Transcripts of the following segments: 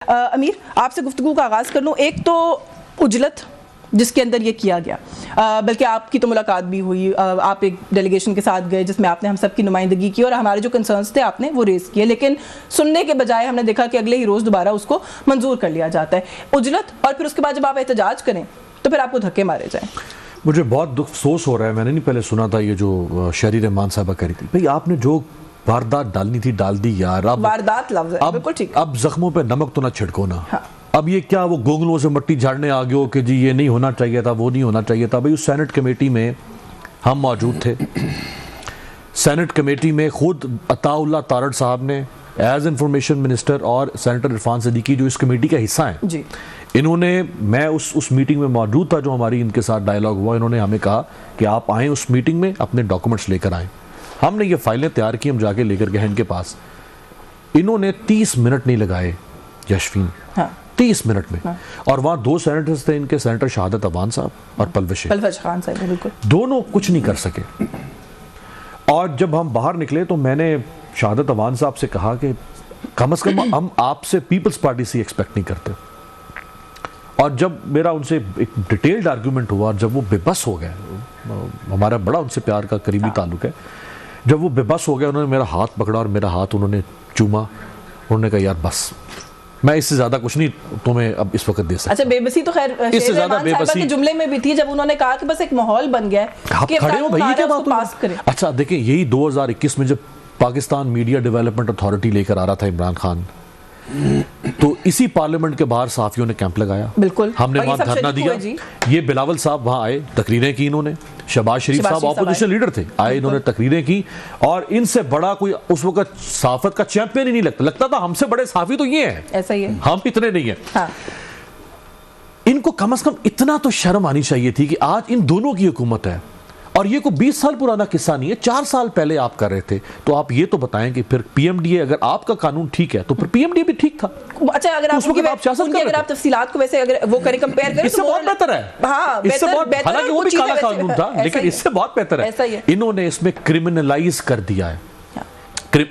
امیر آپ سے گفتگو کا آغاز کر لوں. ایک تو اجلت جس کے اندر یہ کیا گیا, بلکہ آپ کی تو ملاقات بھی ہوئی, آپ ایک ڈیلیگیشن کے ساتھ گئے جس میں آپ نے ہم سب کی نمائندگی کی اور ہمارے جو کنسرنس تھے آپ نے وہ ریز کیے, لیکن سننے کے بجائے ہم نے دیکھا کہ اگلے ہی روز دوبارہ اس کو منظور کر لیا جاتا ہے. اجلت, اور پھر اس کے بعد جب آپ احتجاج کریں تو پھر آپ کو دھکے مارے جائیں. مجھے بہت افسوس ہو رہا ہے, میں نے نہیں پہلے سنا تھا یہ جو شہری رحمان صاحبہ کہہ رہی تھی, بھئی آپ نے جو واردات ڈالنی تھی ڈال دی یار. واردات لفظ ہے, بالکل ٹھیک. اب زخموں پہ نمک تو نہ چھڑکو نا. اب یہ کیا وہ گونگلوں سے مٹی جھاڑنے آگے ہو کہ جی یہ نہیں ہونا چاہیے تھا, وہ نہیں ہونا چاہیے تھا. بھئی اس سینٹ کمیٹی میں ہم موجود تھے. سینٹ کمیٹی میں خود عطا اللہ تارڑ صاحب نے ایز انفارمیشن منسٹر اور سینیٹر عرفان صدیقی جو اس کمیٹی کا حصہ ہیں جی, انہوں نے, میں اس میٹنگ میں موجود تھا جو ہماری ان کے ساتھ ڈائیلاگ ہوا, انہوں نے ہمیں کہا کہ آپ آئیں اس میٹنگ میں, اپنے ڈاکومنٹس لے کر آئیں. ہم نے یہ فائلیں تیار کی, ہم جا کے لے کر گئے ان کے پاس. انہوں نے 30 منٹ نہیں لگائے یشفین, 30 منٹ میں. اور وہاں دو سینیٹرز تھے ان کے, سینیٹر شہادت عوان صاحب اور پلوش خان صاحب, بالکل دونوں کچھ نہیں کر سکے. اور جب ہم باہر نکلے تو میں نے شہادت عوان صاحب سے کہا کہ کم از کم ہم آپ سے پیپلز پارٹی سے ایکسپیکٹ نہیں کرتے. اور جب میرا ان سے ایک ڈیٹیلڈ آرگیومنٹ ہوا, جب وہ بے بس ہو گئے, ہمارا بڑا ان سے پیار کا قریبی تعلق ہے, جب وہ بے بس ہو گئے انہوں نے میرا ہاتھ پکڑا اور میرا ہاتھ انہوں نے چوما. انہوں نے کہا یار بس, میں اس سے زیادہ کچھ نہیں تمہیں اب اس وقت دے سکتا. اچھا, بے بسی تو خیر اس سے زیادہ بے بسی کے جملے میں بھی تھی جب انہوں نے کہا کہ بس ایک ماحول بن گیا ہے آپ کھڑے ہو بھئی, کیا بات پاس کریں. اچھا دیکھیں, یہی 2021 میں جب پاکستان میڈیا ڈیولپمنٹ اتھارٹی لے کر آ رہا تھا عمران خان, تو اسی پارلیمنٹ کے باہر صحافیوں نے کیمپ لگایا. بالکل, ہم نے وہاں دھرنا دیا. یہ بلاول صاحب وہاں آئے, تقریریں کی انہوں نے. شہباز شریف صاحب اپوزیشن لیڈر تھے, آئے, انہوں نے تقریریں کی. اور ان سے بڑا کوئی اس وقت صحافت کا چیمپئن ہی نہیں لگتا تھا. ہم سے بڑے صحافی تو یہ ہیں, ایسا ہی ہے, ہم اتنے نہیں ہیں. ان کو کم از کم اتنا تو شرم آنی چاہیے تھی کہ آج ان دونوں کی حکومت ہے, اور یہ کوئی 20 سال پرانا قصہ نہیں ہے, 4 سال پہلے آپ کر رہے تھے. تو آپ یہ تو بتائیں کہ پھر پی ایم ڈی اے, اگر آپ کا قانون ٹھیک ہے تو پھر پی ایم ڈی اے بھی ٹھیک تھا. اچھا, اگر آپ تفصیلات کو ویسے اگر وہ کریں, کمپیئر کریں, اس سے بہت بہتر ہے. ہاں, اس سے بہت, حالانکہ وہ بھی کالا قانون تھا, لیکن اس سے بہت بہتر ہے. انہوں نے اس میں کرمنلائز کر دیا ہے.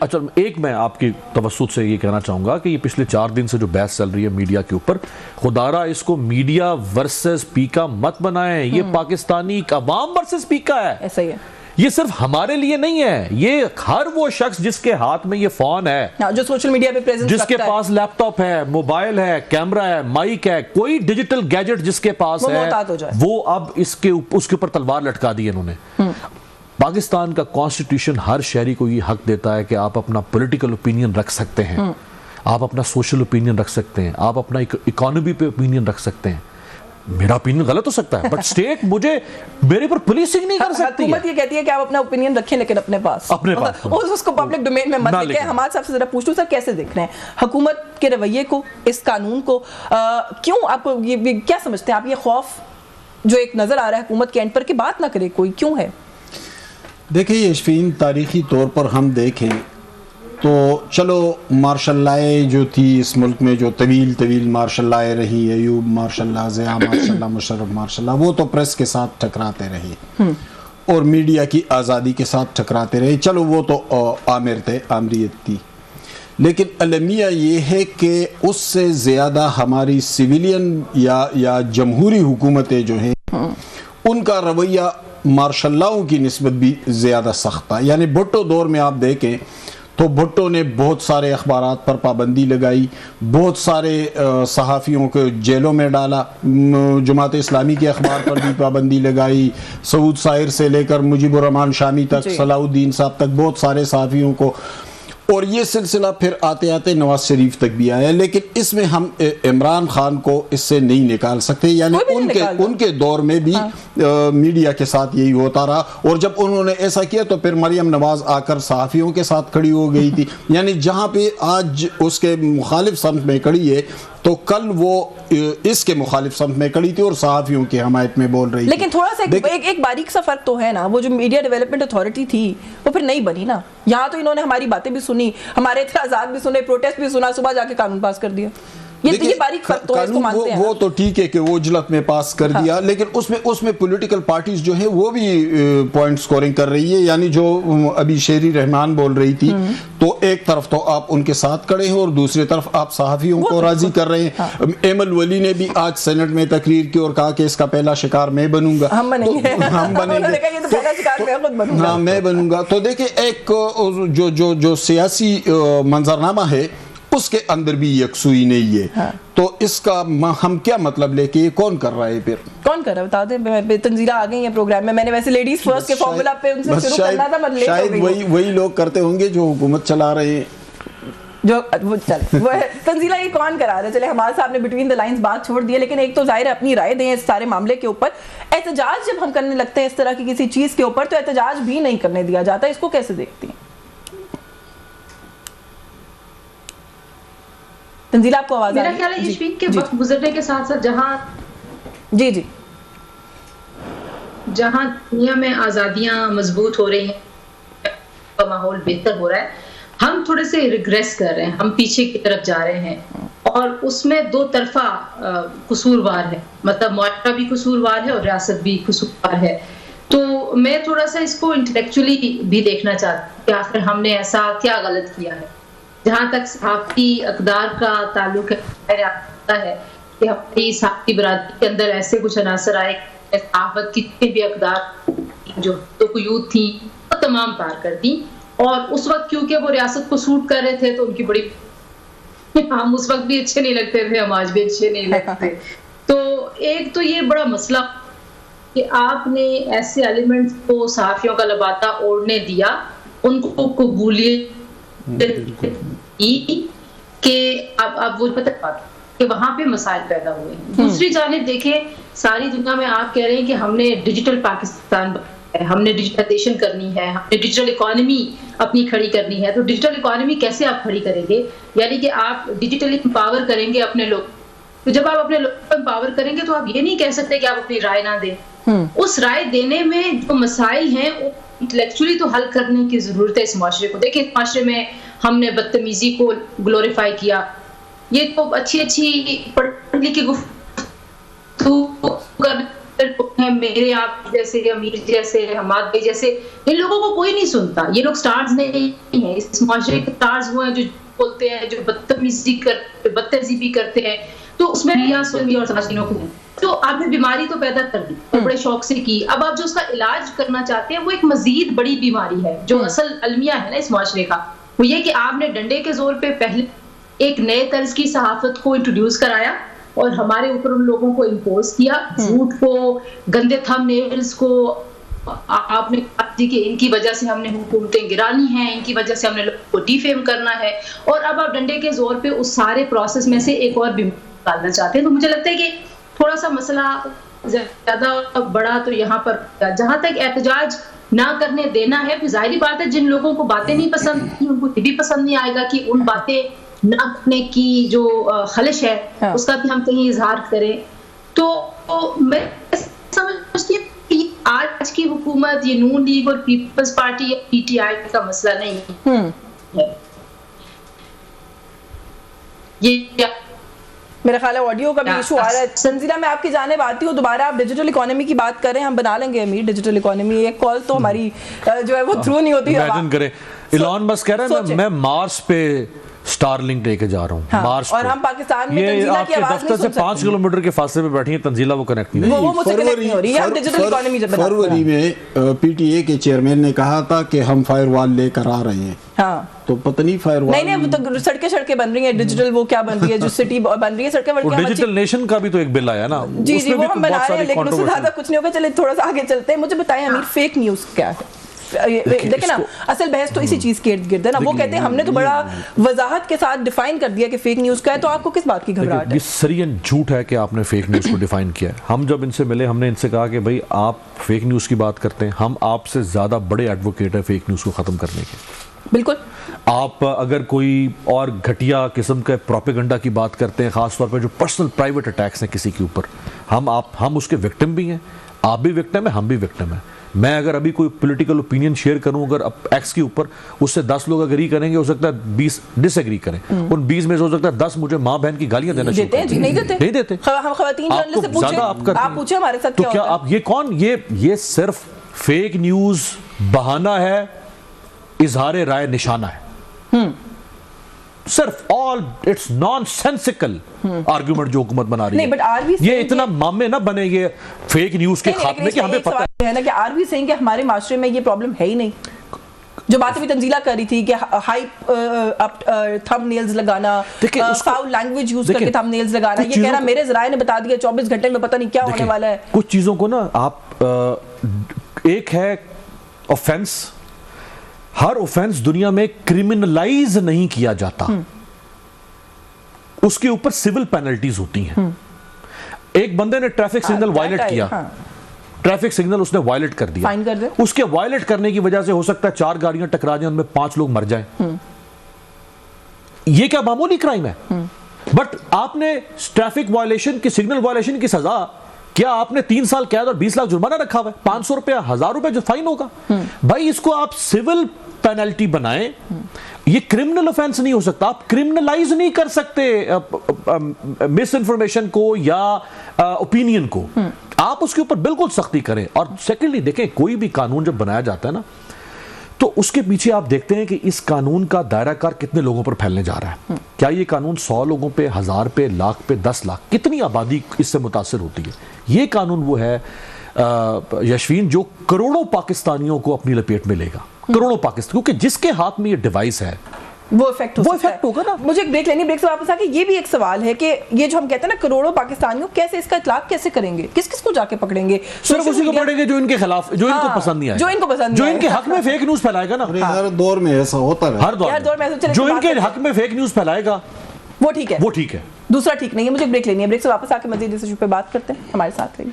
اچھا, ایک میں آپ کی توسط سے یہ کہنا چاہوں گا کہ یہ پچھلے 4 دن سے جو بحث چل رہی ہے میڈیا کے اوپر, خدارہ اس کو میڈیا ورسز پیکا مت بنائیں. یہ پاکستانی عوام ورسز پیکا ہے. ایسا ہی ہے, یہ صرف ہمارے لیے نہیں ہے, یہ ہر وہ شخص جس کے ہاتھ میں یہ فون ہے, جو سوشل میڈیا پہ پریزنس جس کے پاس لیپ ٹاپ ہے, موبائل ہے, کیمرہ ہے, مائک ہے, کوئی ڈیجیٹل گیجٹ جس کے پاس ہے, وہ اب اس کے اوپر تلوار لٹکا دی انہوں نے. پاکستان کا کانسٹیٹیوشن ہر شہری کو یہ حق دیتا ہے کہ آپ اپنا پولیٹیکل اوپینین رکھ سکتے ہیں, آپ اپنا سوشل اوپینین رکھ سکتے ہیں, آپ اپنا اکانومی پہ اوپینین رکھ سکتے ہیں. میرا اوپینین غلط ہو سکتا ہے, بٹ سٹیٹ مجھے میرے پر پولیسنگ نہیں کر سکتی. حکومت یہ کہتی ہے کہ آپ اپنا اوپینین رکھیں, لیکن اپنے پاس اس کو پبلک ڈومین میں مت لکھیں. ہمارے صاحب سے ذرا پوچھ لوں سر, کیسے دیکھ رہے ہیں حکومت کے رویے کو, اس قانون کو, کیوں آپ کو یہ کیا سمجھتے ہیں آپ, یہ خوف جو ایک نظر آ رہا ہے حکومت کے اینڈ پر کہ بات نہ کرے کوئی, کیوں ہے؟ دیکھیں یشفین, تاریخی طور پر ہم دیکھیں تو چلو مارشل لائے جو تھی اس ملک میں, جو طویل مارشل لائے رہی, Ayub martial law, Zia martial law, Musharraf martial law, وہ تو پریس کے ساتھ ٹکراتے رہے اور میڈیا کی آزادی کے ساتھ ٹکراتے رہے. چلو وہ تو آمریت تھی, لیکن المیہ یہ ہے کہ اس سے زیادہ ہماری سویلین یا جمہوری حکومتیں جو ہیں ان کا رویہ مارشل لاؤں کی نسبت بھی زیادہ سخت تھا. یعنی بھٹو دور میں آپ دیکھیں تو بھٹو نے بہت سارے اخبارات پر پابندی لگائی, بہت سارے صحافیوں کو جیلوں میں ڈالا, جماعت اسلامی کے اخبار پر بھی پابندی لگائی, سعود سائر سے لے کر مجیب الرحمان شامی تک, صلاح الدین صاحب تک, بہت سارے صحافیوں کو, اور یہ سلسلہ پھر آتے آتے نواز شریف تک بھی آیا. لیکن اس میں ہم عمران خان کو اس سے نہیں نکال سکتے. یعنی ان کے دور میں بھی میڈیا کے ساتھ یہی ہوتا رہا, اور جب انہوں نے ایسا کیا تو پھر مریم نواز آ کر صحافیوں کے ساتھ کھڑی ہو گئی تھی. یعنی جہاں پہ آج اس کے مخالف سمت میں کھڑی ہے تو کل وہ اس کے مخالف سمت میں کھڑی تھی اور صحافیوں کی حمایت میں بول رہی تھی. لیکن تھوڑا سا ایک باریک سا فرق تو ہے نا, وہ جو میڈیا ڈیولپمنٹ اتھارٹی تھی وہ پھر نہیں بنی نا. یہاں تو انہوں نے ہماری باتیں بھی سنی, ہمارے اعتراضات بھی سنے, پروٹیسٹ بھی سنا, صبح جا کے قانون پاس کر دیا. یہ باریک فرق تو ہے، اس کو مانتے ہیں. وہ تو ٹھیک ہے کہ وہ اجلت میں پاس کر دیا، لیکن اس میں پولیٹیکل پارٹیز جو ہیں وہ بھی پوائنٹ سکورنگ کر رہی ہے. یعنی جو ابھی شیری رحمان بول رہی تھی، تو ایک طرف تو آپ ان کے ساتھ کھڑے ہیں اور دوسری طرف آپ صحافیوں کو راضی کر رہے ہیں. ایمل ولی نے بھی آج سینٹ میں تقریر کی اور کہا کہ اس کا پہلا شکار میں بنوں گا. ہم بنیں گے، ہاں میں بنوں گا. تو دیکھیں ایک جو سیاسی منظرنامہ ہے اس کے اندر بھی یکسوئی نہیں ہے. تو اس کا ہم کیا مطلب لے کے یہ کون کر رہا ہے؟ پھر کون کر رہا ہے بتا دیں. تنزیلہ آ گئی ہیں پروگرام میں. میں نے ویسے لیڈیز فرسٹ کے فارمولا پہ ان سے شروع کرنا تھا، مگر لیٹ ہو گئی. وہی لوگ کرتے ہوں گے جو حکومت چلا رہے ہیں. جو وہ تنزیلہ یہ کون کرا رہا ہے؟ چلے ہمارے صاحب نے بٹوین دا لائنز بات چھوڑ دی ہے، لیکن ایک تو ظاہر ہے اپنی رائے دیں اس سارے معاملے کے اوپر. احتجاج جب ہم کرنے لگتے ہیں اس طرح کی کسی چیز کے اوپر تو احتجاج بھی نہیں کرنے دیا جاتا. اس کو کیسے دیکھتی ہیں تنزیلہ؟ آپ کو آواز میرا خیال ہے یشفین کے وقت گزرنے کے ساتھ ساتھ جہاں دنیا میں آزادیاں مضبوط ہو رہی ہیں، ماحول بہتر ہو رہا ہے، ہم تھوڑے سے ریگریس کر رہے ہیں، ہم پیچھے کی طرف جا رہے ہیں. اور اس میں دو طرفہ قصوروار ہے، مطلب معاشرہ بھی قصوروار ہے اور ریاست بھی قصوروار ہے. تو میں تھوڑا سا اس کو انٹلیکچولی بھی دیکھنا چاہتی ہوں کہ آخر ہم نے ایسا کیا غلط کیا ہے. جہاں تک صحافتی اقدار کا تعلق ہے کہ ہماری صحافتی برادری کے اندر ایسے کچھ عناصر آئے، صحافت کی جتنے بھی اقدار جو تو قیود تھیں وہ تمام پار کر دیں. اور اس وقت کیونکہ وہ ریاست کو سوٹ کر رہے تھے تو ان کی بڑی، ہم اس وقت بھی اچھے نہیں لگتے تھے، ہم آج بھی اچھے نہیں لگتے. تو ایک تو یہ بڑا مسئلہ کہ آپ نے ایسے ایلیمنٹس کو صحافیوں کا لبادہ اوڑھنے دیا، ان کو قبولیت کہ اب وہ پتہ کہ وہاں پہ مسائل پیدا ہوئے ہیں. دوسری جانب دیکھیں، ساری دنیا میں آپ کہہ رہے ہیں کہ ہم نے ڈیجیٹل پاکستان، ہم نے ڈیجیٹائزیشن کرنی ہے، ہم نے ڈیجیٹل اکانومی اپنی کھڑی کرنی ہے. تو ڈیجیٹل اکانومی کیسے آپ کھڑی کریں گے؟ یعنی کہ آپ ڈیجیٹلی امپاور کریں گے اپنے لوگ. تو جب آپ اپنے لوگوں کو امپاور کریں گے تو آپ یہ نہیں کہہ سکتے کہ آپ اپنی رائے نہ دیں. اس رائے دینے میں جو مسائل ہیں انٹلیکچولی تو حل کرنے کی ضرورت ہے اس معاشرے کو. دیکھیں، اس معاشرے میں ہم نے بدتمیزی کو گلوریفائی کیا. یہ تو اچھی پڑھ لکھ کے گفتگو ہیں، میرے آپ جیسے امیر جیسے حماد بھائی جیسے، ان لوگوں کو کوئی نہیں سنتا. یہ لوگ سٹارز نہیں ہیں اس معاشرے کے. سٹارز وہ ہیں جو بولتے ہیں، جو بدتہذیبی کرتے ہیں. تو اس میں اور سازینوں کو تو آپ نے بیماری تو پیدا کر دی اور بڑے شوق سے کی. اب آپ جو اس کا علاج کرنا چاہتے ہیں وہ ایک مزید بڑی بیماری ہے. جو اصل المیہ ہے نا اس معاشرے کا، وہ یہ کہ آپ نے ڈنڈے کے زور پہ پہلے ایک نئے طرز کی صحافت کو انٹروڈیوس کرایا اور ہمارے اوپر ان لوگوں کو امپوز کیا. جھوٹ کو، گندے تھم نیلز کو آپ نے کہا کہ ان کی وجہ سے ہم نے حکومتیں گرانی ہیں، ان کی وجہ سے ہم نے لوگوں کو ڈی فیم کرنا ہے. اور اب آپ ڈنڈے کے زور پہ اس سارے پروسیس میں سے ایک اور بیماری نکالنا چاہتے ہیں. تو مجھے لگتا ہے کہ تھوڑا سا مسئلہ زیادہ بڑا تو یہاں پر جہاں تک احتجاج نہ کرنے دینا ہے. پھر ظاہری بات ہے جن لوگوں کو باتیں نہیں پسند ان کو یہ بھی پسند نہیں آئے گا کہ ان باتیں نہ کرنے کی جو خلش ہے اس کا بھی ہم کہیں اظہار کریں. تو میں سمجھتی ہوں کہ آج کی حکومت یہ نون لیگ اور پیپلز پارٹی یا پی ٹی آئی کا مسئلہ نہیں ہے. یہ میرا خیال ہے آڈیو کا بھی ایشو آ رہا ہے. تنزیلہ میں آپ کی جانب آتی ہوں دوبارہ. آپ ڈیجیٹل اکانومی کی بات کر رہے ہیں، ہم بنا لیں گے امیر ڈیجیٹل اکانومی. ایک کال تو ہماری جو ہے وہ تھرو نہیں ہوتی. امیجن کریں ایلان مسک کہہ رہا ہے میں مارس پہ سٹار لنک لے کے جا رہا ہوں مارس اور ہم پاکستان میں تنزیلہ کی آواز نہیں سن سکتے. 5 کلومیٹر کے فاصلے پہ بیٹھی ہیں تنزیلہ، وہ کنیکٹ نہیں وہ مجھ سے کنیکٹ نہیں ہو رہی ہے. ہم ڈیجیٹل اکانومی جب فروری میں پی ٹی اے کے چیئرمین نے کہا تھا کہ ہم فائر وال لے کر آ رہے ہیں. ہاں تو پتہ نہیں فائر وال نہیں تو سڑکیں بن رہی ہیں ڈیجیٹل. وہ کیا بن رہی ہے جو سٹی بن رہی ہے سڑکیں بن رہی ہیں. ڈیجیٹل نیشن کا بھی تو ایک بل آیا نا. جی وہ ہم بنا رہے ہیں لیکن اس سے زیادہ کچھ نہیں ہوگا. چلے تھوڑا سا آگے چلتے ہیں. مجھے بتائیں امیر فیک نیوز کیا ہے؟ دیکھیں نا اصل بحث تو اسی چیز کے ارد گرد ہے نا. وہ کہتے ہیں ہم نے تو بڑا وضاحت کے ساتھ ڈیفائن کر دیا کہ فیک نیوز کا ہے. تو آپ کو کس بات کی گھبراہٹ ہے؟ یہ سرین جھوٹ ہے کہ آپ نے فیک نیوز کو ڈیفائن کیا ہے. ہم جب ان سے ملے ہم نے ان سے کہا کہ بھائی آپ فیک نیوز کی بات کرتے ہیں، ہم آپ سے زیادہ بڑے ایڈوکیٹ ہیں فیک نیوز کو ختم کرنے کے. بالکل. آپ اگر کوئی اور گھٹیا قسم کے پروپیگنڈا کی بات کرتے ہیں، خاص طور پہ جو پرسنل پرائیویٹ اٹیکس ہیں کسی کے اوپر، ہم اس کے وکٹم بھی ہیں. آپ بھی وکٹم ہیں، ہم بھی وکٹم ہیں. میں اگر ابھی کوئی پولیٹیکل اوپینین شیئر کروں اگر ایکس کے اوپر، اس سے 10 لوگ اگری کریں گے، ہو سکتا ہے 20 ڈس ایگری کریں، ان 20 میں سے ہو سکتا ہے 10 مجھے ماں بہن کی گالیاں دینا شروع دیتے ہیں کر جی، نہیں دیتے، نہیں دیتے. ہم خواتین آپ جرنلسٹ سے تو زیادہ آپ کرتی ہیں. آپ پوچھیں ہمارے ساتھ تو کیا کیا ہوتا ہے. آپ یہ کون، یہ صرف فیک نیوز بہانہ ہے، اظہار رائے نشانہ ہے، صرف آل اٹس نان سینسیکل آرگیومنٹ جو حکومت بنا رہی نہیں، but are we ہے. یہ saying اتنا مامے نہ بنے یہ فیک نیوز کے خاتمے کے، ہمیں پتہ ہے نا کہ آر وی سینگ کہ ہمارے معاشرے میں یہ پرابلم ہے ہی نہیں. جو بات ابھی تنزیلہ کر رہی تھی کہ ہائپ تھم نیلز لگانا، فاؤل لینگویج یوز کر کے تھم نیلز لگانا، یہ کہہ رہا میرے ذرائع نے بتا دیا 24 گھنٹے میں پتہ نہیں کیا ہونے والا ہے. کچھ چیزوں کو نا آپ، ایک ہے آفینس، ہر آفینس دنیا میں کرمنلائز نہیں کیا جاتا، اس کے اوپر سول پینلٹیز ہوتی ہیں. ایک بندے نے ٹریفک سگنل وائلیٹ کیا، ٹریفک سگنل اس نے وائلیٹ کر دیا، فائن کر دے. اس کے وائلیٹ کرنے کی وجہ سے ہو سکتا ہے 4 گاڑیاں ٹکرا جائیں، ان میں 5 لوگ مر جائیں. یہ کیا معمولی کرائم ہے؟ بٹ آپ نے ٹریفک وائلیشن کی، سگنل وائلیشن کی سزا کیا آپ نے 3 سال قید اور 20 لاکھ جرمانہ رکھا ہوا ہے؟ 500 روپے 1000 روپے جو فائن ہوگا. بھائی اس کو آپ سول پینلٹی بنائیں، یہ کرمنل آفینس نہیں ہو سکتا. آپ کرمنلائز نہیں کر سکتے مس انفارمیشن کو یا اوپینین کو، آپ اس کے اوپر بالکل سختی کریں. اور سیکنڈلی دیکھیں، کوئی بھی قانون جب بنایا جاتا ہے نا تو اس کے پیچھے آپ دیکھتے ہیں کہ اس قانون کا دائرہ کار کتنے لوگوں پر پھیلنے جا رہا ہے. کیا یہ قانون 100 لوگوں پہ، 1000 پہ، لاکھ پہ، 10 لاکھ، کتنی آبادی اس سے متاثر ہوتی ہے؟ یہ قانون وہ ہے یشوین جو کروڑوں پاکستانیوں کو اپنی لپیٹ میں لے گا، کروڑوں پاکستان، کیونکہ جس کے ہاتھ میں یہ ڈیوائس ہے وہ افیکٹ ہوگا نا. مجھے ایک بریک لینی، بریک سے واپس آ کے یہ بھی ایک سوال ہے کہ یہ جو ہم کہتے ہیں نا کروڑوں پاکستانیوں، کیسے اس کا اطلاق کیسے کریں گے؟ کس کس کو جا کے پکڑیں گے؟ صرف اسی کو پکڑیں گے جو ان کے خلاف، جو ان کو پسند نہیں آئے، جو ان کو پسند جو ان کے حق میں فیک نیوز پھیلائے گا نا. ہر دور میں ایسا ہوتا ہے، ہر دور میں جو ان کے حق میں فیک نیوز پھیلائے گا وہ ٹھیک ہے، وہ ٹھیک ہے، دوسرا ٹھیک نہیں ہے. مجھے بریک لینی ہے، بریک سے واپس آ کے مزید اس ایشو پہ بات کرتے ہیں. ہمارے ساتھ رہیے.